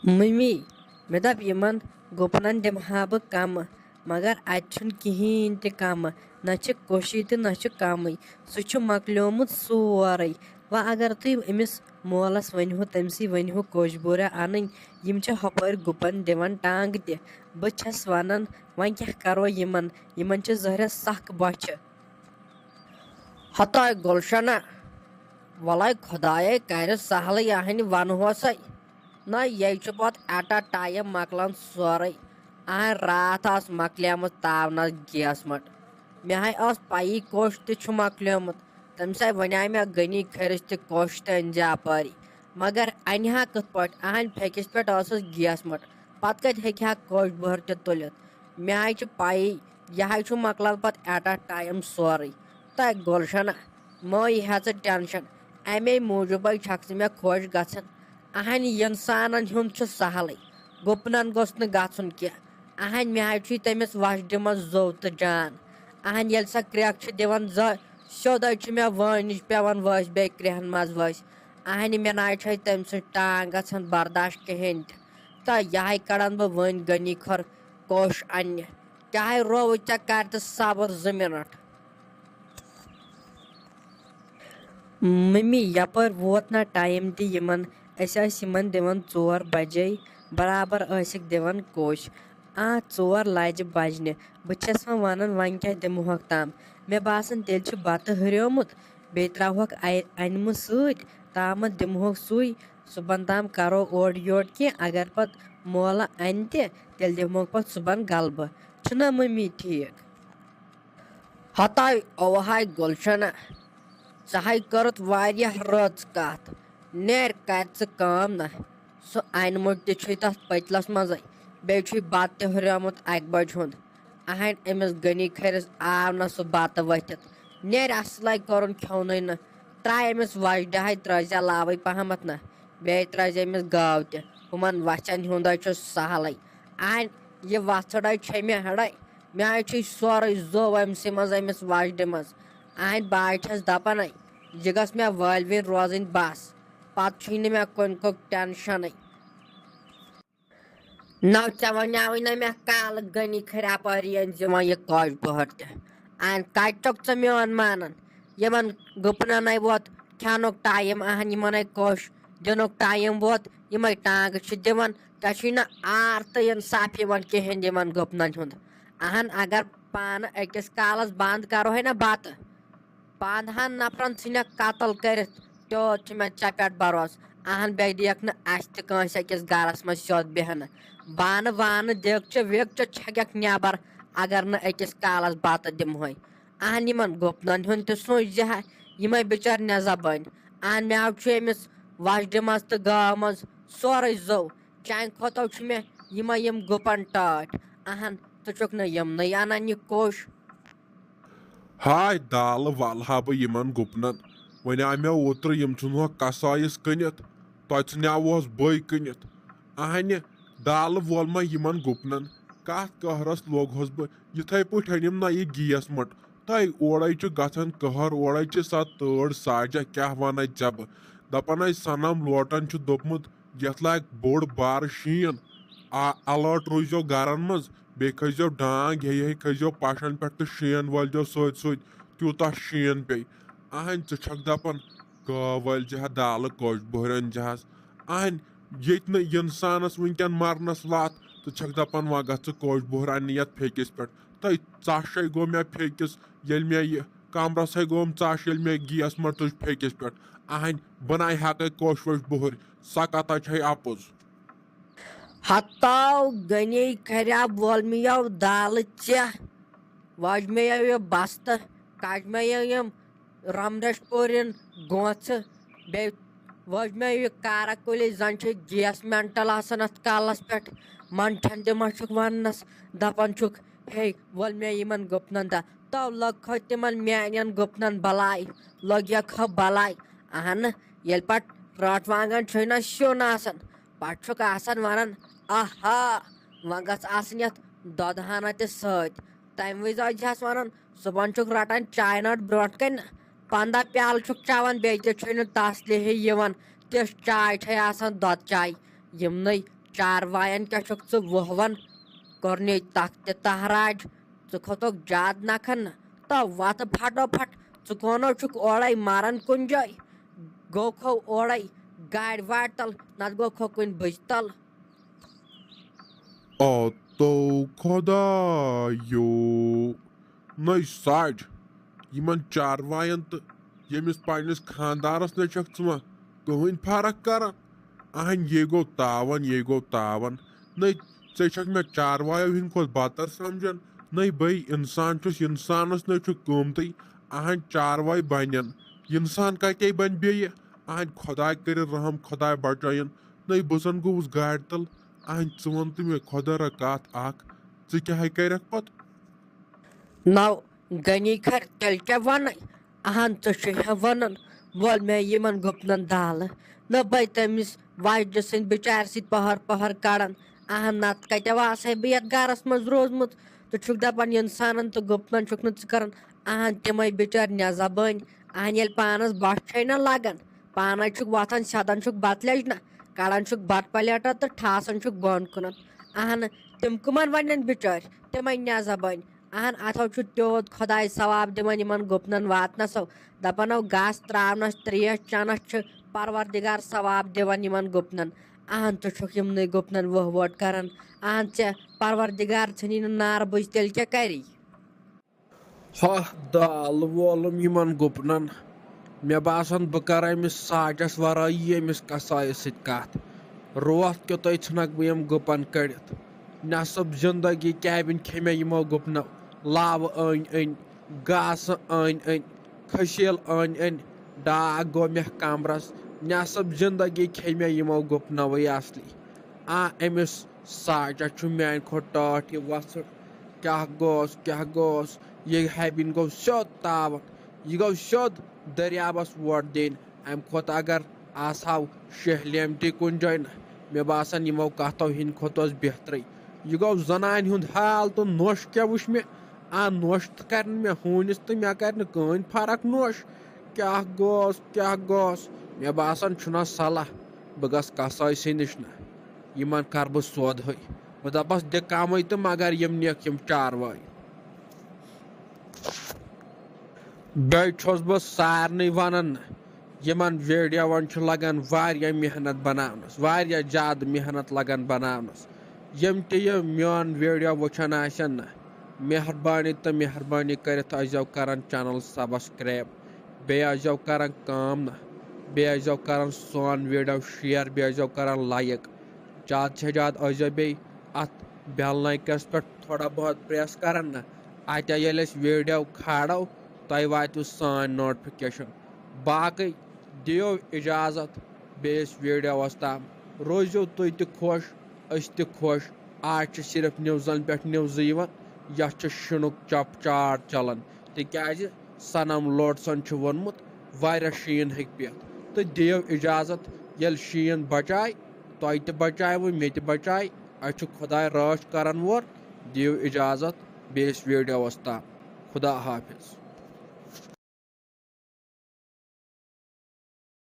mummy مےٚ دوٚپ یِمن گُپنن دِمہٕ بہٕ کَمہٕ مگر اَتہِ چھُنہٕ کِہیٖنۍ تہِ کَمہٕ نہ چھِ کوٚشٕے تہٕ نہ چھُ کَمٕے سُہ چھُ مۄکلیومُت سورُے وۄنۍ اگر تُہۍ أمِس مولس ؤنہو تٔمسٕے ؤنہو کوٚش بوٗرا اَنٕنۍ یِم چھِ ہُپٲرۍ گُپن دِوان ٹانٛگہٕ تہِ بہٕ چھَس وَنان وۄنۍ کیٛاہ کَرو یِمن چھِ ظٲہرا سخ بۄچھِ ہتاے گُلشنہ وَلے خۄدایے کَرِ سہلٕے اہنہِ وَنہوسَے نہ یے چھُ پتہٕ ایٹ اَ ٹایم مۄکلان سورُے راتھ ٲس مۄکلیمٕژ تاونس گیس مٹ مےٚ ہاے ٲس پَیی کوٚش تہِ چھُ مۄکلیومُت تٔمِس ہاے وَنیٛاے مےٚ غنی کھٔرِس تہِ کوٚش تہِ أنزِ اَپٲری مگر اَنہِ ہا کِتھ پٲٹھۍ پھیٚکِس پٮ۪ٹھ ٲسٕس گیس مٹ پتہٕ کَتہِ ہیٚکہِ ہا کوٚش بٔہر تہِ تُلِتھ مےٚ ہاے چھِ پَیی یہِ ہاے چھُ مۄکلان پتہٕ ایٹ اَ ٹایم سورُے تہٕ گُلشنہ مہٕ یہِ ہا ژٕ ٹٮ۪نشن اَمے موٗجوٗبے چھکھ ژٕ مےٚ خۄش گژھان اِنسانن ہُنٛد چھُ سہلٕے گُپنن گوٚژھ نہٕ گژھُن کینٛہہ مےٚ حظ چھُے تٔمِس وۄشجہِ منٛز زوٚو تہٕ جان ییٚلہِ سۄ کرٛٮ۪کھ چھِ دِوان سیوٚدے چھُ مےٚ وٲنۍ نِش پیٚوان ؤسۍ بیٚیہِ کرٛٮ۪ہن منٛز ؤسۍ مےٚ نہ حظ چھے تٔمۍ سٕنٛز ٹانٛگ گژھان برداشت کِہیٖنۍ تہِ یِہے کڑان بہٕ وۄنۍ غنی کھۄر کوٚش اَننہِ چاہے رووُے ژےٚ کر تہٕ صبر 2 مِنٹ مٔمی یپٲرۍ ووت نہ ٹایم تہِ یِمن أسۍ ٲسۍ یِمن دِوان 4 بجے برابر ٲسِکھ دِوان کوٚش 4 لجہِ بجنہِ بہٕ چھَس وۄنۍ وَنان وۄنۍ کیٛاہ دِمہوکھ تام مےٚ باسان تیٚلہِ چھُ بتہٕ ہُریومُت بیٚیہِ ترٛاوہوکھ اَنمہٕ سۭتۍ تامَتھ دِمہوکھ سُے صُبحن تام کرو اورٕ یورٕ کینٛہہ اگر پتہٕ مولہٕ اَنہِ تہِ تیٚلہِ دِمہوکھ پتہٕ صُبحن غلبہٕ چھُنہ مٔمی ٹھیٖک ہتاے اوہاے گُلشنہ ژٕ ہاے کٔرٕتھ واریاہ رٕژ کتھ نیرِ کر ژٕ کٲم نہ سُہ اَنمُت تہِ چھُے تتھ پٔتلس منٛزے بیٚیہِ چھُے بتہٕ تہِ ہُریومُت 1 بجہِ ہُنٛد أمِس غنی کھٔرِس آو نہٕ سُہ بتہٕ ؤتھِتھ نیرِ اصلے کوٚرُن کھیوٚونٕے نہٕ ترٛاے أمِس وۄزجہِ ترٛٲوزِ علاوٕے پہمتھ نہ بیٚیہِ ترٛٲوزِ أمِس گٲو تہِ ہُمن وژھٮ۪ن ہُنٛدے چھُ سہلٕے یہِ وژھٕڑے چھے مےٚ ہٕڑے مےٚ حظ چھُے سورُے زوٚو أمسٕے منٛز أمِس وۄزجہِ منٛز بہٕ حظ چھَس دپانے یہِ گٔژھ مےٚ وٲلوِنۍ روزٕنۍ بس پتہٕ چھُے نہٕ مےٚ کُنیُک ٹٮ۪نشنٕے نہ ژےٚ وَنیٛاوٕے نہ مےٚ کالہٕ غنی کھٔرۍ اَپٲری أنزِ وۄنۍ یہِ کوٚش بٔہر تہِ کتہِ چھُکھ ژٕ میون مانان یِمن گُپننٕے ووت کھٮ۪نُک ٹایم یِمنٕے کوٚش دِنُک ٹایم ووت یِمے ٹانٛگہٕ چھِ دِوان ژےٚ چھُے نہٕ آر تہٕ اِنصاف یِوان کِہینۍ یِمن گُپنن ہُنٛد اگر پانہٕ أکِس کالس بنٛد کرہوے نہ بتہٕ 15 نفرن ژھٕنکھ قتل کٔرِتھ تیوٗت چھُ مےٚ ژےٚ پٮ۪ٹھ بروسہٕ بیٚیہِ دِیَکھ نہٕ اَسہِ تہِ کٲنٛسہِ أکِس گرس منٛز سیوٚد بیٚہنہٕ بانہٕ وانہٕ دیگچہِ ویگچہِ چھکٮ۪کھ نٮ۪بر اگر نہٕ أکِس کالس بتہٕ دِمہوے یِمن گُپنن ہُنٛد تہِ سوٗنٛچزِ ہا یِمے بِچٲرۍ نہ زبٲنۍ مےٚ حظ چھُ أمِس وۄزجہِ منٛز تہٕ گٲو منٛز سورُے زوٚو چانہِ کھۄتہٕ چھُ مےٚ یِم گُپن ٹٲٹھۍ ژٕ چھُکھ نہٕ یِمنٕے اَنان یہِ کوٚش ہاے دالہٕ وَلہٕ ہا بہٕ یِمن گُپنن وۄنۍ آو مےٚ اوترٕ یِم ژھٕنہوکھ کسایِس کٕنِتھ تۄہہِ ژھٕنیاوہوس بٔے کٕنِتھ دالہٕ وول ما یِمن گُپنن کتھ قہرس لوٚگہوس بہٕ یِتھے پٲٹھۍ أنِم نہ یہِ گیس مٹ اورے چھُ گژھان قہر اورے چھِ سۄ تۭر ساجا کیٛاہ ونے ژےٚ بہٕ دپان سنم لوٹن چھُ دوٚپمُت یتھ لاگہِ بوٚڑ بارٕ شیٖن الٲٹ روٗززیٚو گرن منٛز بیٚیہِ کھٔسۍزیٚو ڈانٛگ ہیٚے کھٔسۍزیٚو پشن پٮ۪ٹھ تہٕ شیٖن وٲلۍزیٚو سۭتۍ سۭتۍ تیوٗتاہ شیٖن پیٚیہِ ژٕ چھکھ دپان گٲو وٲلۍزِ ہا دالہٕ کوٚش بٔہر أنزِ ہس ییٚتہِ نہٕ اِنسانس وُنکٮ۪ن مرنس واتھ ژٕ چھکھ دپان وۄنۍ گژھ ژٕ کوٚش بٔہر اننہِ یتھ پھیٚکِس پٮ۪ٹھ ژاش گوٚو مےٚ پھیٚکِس ییٚلہِ مےٚ یہِ کمرسے گوٚوم ژاش ییٚلہِ مےٚ گیس مٹ تُج پھیٚکِس پٮ۪ٹھ بہٕ نَے ہٮ۪کے کوٚش ووٚش بٔہر سۄ کتھا چھے اپُز ہتاو غنی کھریا وول میو دالہٕ ژےٚ وٲج میو یہِ بستہٕ کج میو یِم رمریش پوٗرِن گونٛژھٕ بیٚیہِ وٲج مےٚ یہِ کارا کُلی زن چھِ گیس مینٹل آسان اتھ کالس پٮ۪ٹھ منٹھن تہِ ما چھُکھ وننس دپان چھُکھ ہے وول مےٚ یِمن گُپنن تو لٔگہو تِمن میانٮ۪ن گُپنن بلاے لٔگیکھ بلاے ییٚلہِ پتہٕ رٲٹھ وانٛگن چھُے نہ سیُن آسان پتہٕ چھُکھ آسان ونان وۄنۍ گژھ آسٕنۍ یتھ دۄدٕ ہنا تہِ سۭتۍ تمہِ وِزِ ٲسۍزِہس ونان صُبحن چھُکھ رٹان چایہِ نٔٹ برونٛٹھ کنہِ 15 پیالہٕ چھُکھ چٮ۪وان بیٚیہِ تہِ چھُے نہٕ تسلہِ ہِوۍ یِوان تِژھ چاے چھے آسان دۄدٕ چاے یِمنٕے چاروایَن کیٛاہ چھُکھ ژٕ وُہوَن کوٚرنٕے تخ تہِ تہراج ژٕ کھوٚتُکھ زیادٕ نکھن تو وَتھ پھٹوپھٹ ژٕ کوٗنو چھُکھ اورَے مَران کُنہِ جایہِ گوٚو کھو اورَے گاڑِ واڑِ تل نتہٕ گوٚو کھو کُنہِ بٕجہِ تل تو خۄدایو نٔے ساڑِ یِمن چاروایَن تہٕ ییٚمِس پنٛنِس خاندارس نَے چھکھ ژٕ وۄنۍ کٕہٕنۍ فرق کران اہن یے گوٚو تاون نٔے ژےٚ چھکھ مےٚ چاروایو ہِنٛدۍ کھۄتہٕ بدتر سمجھان نٔے بٔے اِنسان چھُس اِنسانس نٔے چھُکھ قۭمتٕے اہن چاروٲے بنن اِنسان کتے بنہِ بیٚیہِ اہن خۄداے کٔرِن رحم خۄداے بچٲیِن نٔے بہٕ زن گوٚوُس گاڑِ تل اہن ژٕ وَن تہٕ مےٚ خۄدا را کتھ اکھ ژٕ کیٛاہ کَرکھ پتہٕ نو غنی کھر تیٚلہِ کیٛاہ وَنَے اہن ژٕ چھُے وَنان وول مےٚ یِمن گُپنن دالہٕ نہ بے تٔمِس وجہِ سٕنٛدۍ بِچارِ سۭتۍ پہر پہر کڑان اہن نتہٕ کتہِ آسہٕ ہے بہٕ یتھ گرس منٛز روٗزمُت ژٕ چھُکھ دپان اِنسانن تہٕ گُپنن چھُکھ نہٕ ژٕ کران اہن تِمے بِچٲرۍ نٮ۪زبٲنۍ اہن ییٚلہِ پانس بۄچھِ چھے نہ لگان پانے چھُکھ وۄتھان سیدان چھُکھ بتہٕ لیجنہ کڑان چھُکھ بتہٕ پلیٹا تہٕ ٹھاسان چھُکھ بۄن کُنن اہن تِم کٕمن ونن بِچٲرۍ تِمے نٮ۪زبٲنۍ اہن اتھو چھُ تیوٗت خۄداے ثواب دِوان یِمن گُپنن واتنسو دپانو گاسہٕ تراونس تریش چنس چھُ پروردِگار ثواب دِوان یِمن گُپنن اہن ژٕ چھُکھ یِمنٕے گُپنن ووٹ کران اہن ژےٚ پروردِگار ژھٕنی نہٕ نارٕ بٕجۍ تیٚلہِ کیٛاہ کری دالہٕ وولُم یِمن گُپنن مےٚ باسان بہٕ کرٕ أمِس ساٹس ورٲیی أمِس کسایس سۭتۍ کتھ روتھ کیُتھے ژھٕنکھ بہٕ یِم گُپن کٔڑِتھ نٮ۪صٕب زندگی کیبِن کھے مےٚ یِمو گُپنو لاوٕ أنۍ أنۍ گاسہٕ أنۍ أنۍ کھٔسیٖل أنۍ أنۍ ڈاکھ گوٚو مےٚ کمرس نٮ۪صٕب زندگی کھے مےٚ یِمو گُپنوٕے اصلی أمِس ساٹس چھُ میانہِ کھۄتہٕ ٹاٹھ یہِ وۄژھُر کیٛاہ گوس یہِ ہیبِن گوٚو سیوٚد تاوان یہِ گوٚو سیوٚد دٔریابس ووٹ دِنۍ امہِ کھۄتہٕ اگر آسہو شہلیمتی کُنہِ جایہِ نہ مےٚ باسان یِمو کتھو ہِنٛدۍ کھۄتہٕ اوس بہترٕے یہِ گوٚو زنانہِ ہُنٛد حال تہٕ نوٚش کیٛاہ وٕچھ مےٚ نوٚش تہٕ کرِ نہٕ مےٚ ہوٗنِس تہٕ مےٚ کرِ نہٕ کٕہٕنۍ فرق نوٚش کیٛاہ گوس مےٚ باسان چھُنہ صلح بہٕ گژھٕ کسٲیسٕے نِش نہ یِمن کرٕ بہٕ سودہٕے بہٕ دپس دِ کمٕے تہٕ مگر یِم نِکھ یِم چاروٲے بیٚیہِ چھُس بہٕ سارنٕے ونان یِمن ویڈیوون چھُ لگان واریاہ محنت بناونس واریاہ زیادٕ محنت لگان بناونس یِم تہِ یہِ میون ویڈیو وٕچھان آسن نہ مہربٲنی کٔرِتھ ٲسۍزیو کران چینل سبسکرایب بیٚیہِ ٲسۍزیو کران کٲم نہ بیٚیہِ ٲسۍزیو کران سون ویڈیو شیر بیٚیہِ ٲسۍزیو کران لایک زیادٕ سے زیادٕ ٲسۍزیو بیٚیہِ اتھ بیل نایکس پٮ۪ٹھ تھوڑا بہت پریس کران نہ اتہِ ییٚلہِ أسۍ ویڈیو کھالو تۄہہِ واتوٕ سٲنۍ نوٹفکیشن باقٕے دِیِو اجازت بیٚیِس ویڈیوس تام روٗزِو تُہۍ تہِ خۄش أسۍ تہِ خۄش آز چھِ صرف نِوزن پٮ۪ٹھ نِوزٕ یِوان یتھ چھُ شِنُک چپ چاڑ چلان تِکیازِ سنم لوڈسن چھُ ووٚنمُت واریاہ شیٖن ہیٚکہِ پٮ۪تھ تہٕ دِیِو اجازت ییٚلہِ شیٖن بچاے تۄہہِ تہِ بچایوٕ مےٚ تہِ بچاے اسہِ چھُ خۄداے رٲچھ کرن وول دِیِو اجازت بیٚیِس ویڈیوس تام خدا حافظ